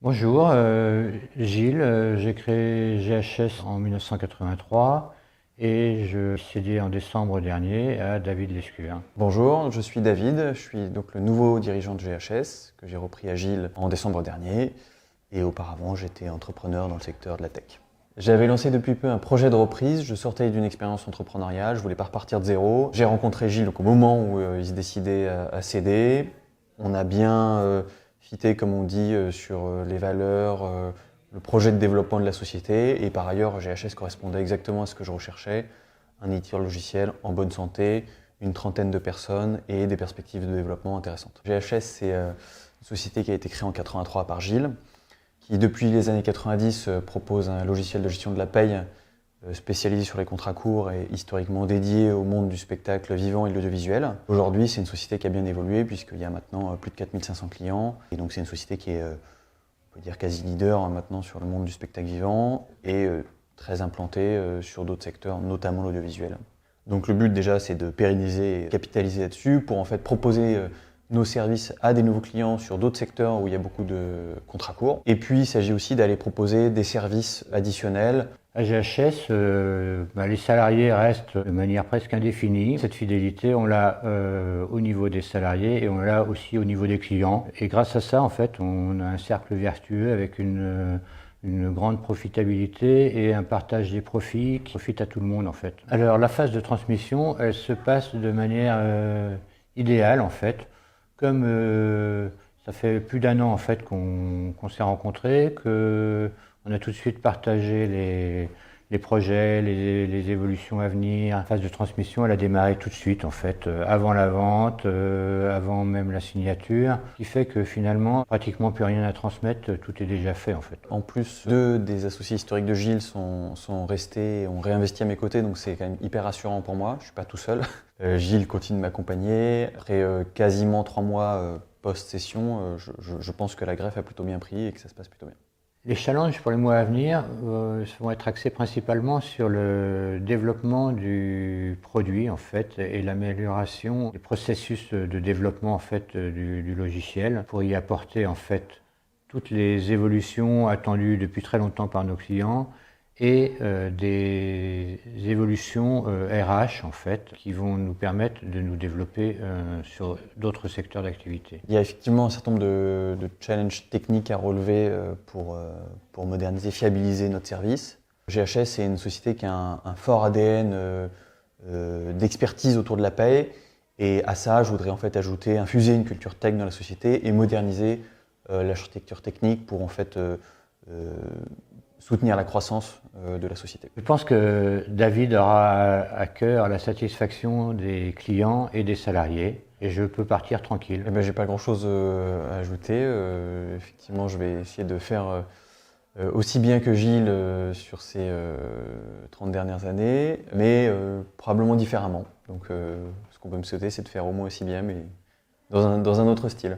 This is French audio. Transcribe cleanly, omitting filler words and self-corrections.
Bonjour, Gilles, j'ai créé GHS en 1983 et je suis cédé en décembre dernier à David Lescure. Bonjour, je suis David, je suis donc le nouveau dirigeant de GHS que j'ai repris à Gilles en décembre dernier et auparavant j'étais entrepreneur dans le secteur de la tech. J'avais lancé depuis peu un projet de reprise, je sortais d'une expérience entrepreneuriale, je voulais pas repartir de zéro. J'ai rencontré Gilles donc, au moment où il se décidait à céder. On a bien fité, comme on dit, sur les valeurs, le projet de développement de la société et par ailleurs GHS correspondait exactement à ce que je recherchais, un éditeur logiciel en bonne santé, une trentaine de personnes et des perspectives de développement intéressantes. GHS, c'est une société qui a été créée en 83 par Gilles, qui depuis les années 90 propose un logiciel de gestion de la paye spécialisé sur les contrats courts et historiquement dédié au monde du spectacle vivant et de l'audiovisuel. Aujourd'hui, c'est une société qui a bien évolué puisqu'il y a maintenant plus de 4500 clients. Et donc c'est une société qui est, on peut dire, quasi leader maintenant sur le monde du spectacle vivant et très implantée sur d'autres secteurs, notamment l'audiovisuel. Donc le but déjà, c'est de pérenniser et capitaliser là-dessus pour en fait proposer nos services à des nouveaux clients sur d'autres secteurs où il y a beaucoup de contrats courts. Et puis il s'agit aussi d'aller proposer des services additionnels. À GHS, les salariés restent de manière presque indéfinie. Cette fidélité, on l'a au niveau des salariés et on l'a aussi au niveau des clients. Et grâce à ça, en fait, on a un cercle vertueux avec une grande profitabilité et un partage des profits qui profite à tout le monde en fait. Alors la phase de transmission, elle se passe de manière idéale en fait, comme ça fait plus d'un an en fait qu'on s'est rencontrés, que on a tout de suite partagé les projets, les évolutions à venir. La phase de transmission, elle a démarré tout de suite, en fait, avant la vente, avant même la signature, ce qui fait que finalement, pratiquement plus rien à transmettre, tout est déjà fait, en fait. En plus, deux des associés historiques de Gilles sont restés, ont réinvesti à mes côtés, donc c'est quand même hyper rassurant pour moi. Je suis pas tout seul. Gilles continue de m'accompagner. Après quasiment 3 mois post-session, je pense que la greffe a plutôt bien pris et que ça se passe plutôt bien. Les challenges pour les mois à venir vont être axés principalement sur le développement du produit en fait et l'amélioration des processus de développement en fait du logiciel pour y apporter en fait toutes les évolutions attendues depuis très longtemps par nos clients et des évolutions RH en fait qui vont nous permettre de nous développer sur d'autres secteurs d'activité. Il y a effectivement un certain nombre de challenges techniques à relever pour moderniser, fiabiliser notre service. GHS est une société qui a un fort ADN d'expertise autour de la paie et à ça je voudrais en fait ajouter, infuser une culture tech dans la société et moderniser l'architecture technique pour en fait soutenir la croissance de la société. Je pense que David aura à cœur la satisfaction des clients et des salariés et je peux partir tranquille. Eh ben, j'ai pas grand-chose à ajouter. Effectivement, je vais essayer de faire aussi bien que Gilles sur ces 30 dernières années, mais probablement différemment. Donc ce qu'on peut me souhaiter, c'est de faire au moins aussi bien, mais dans un autre style.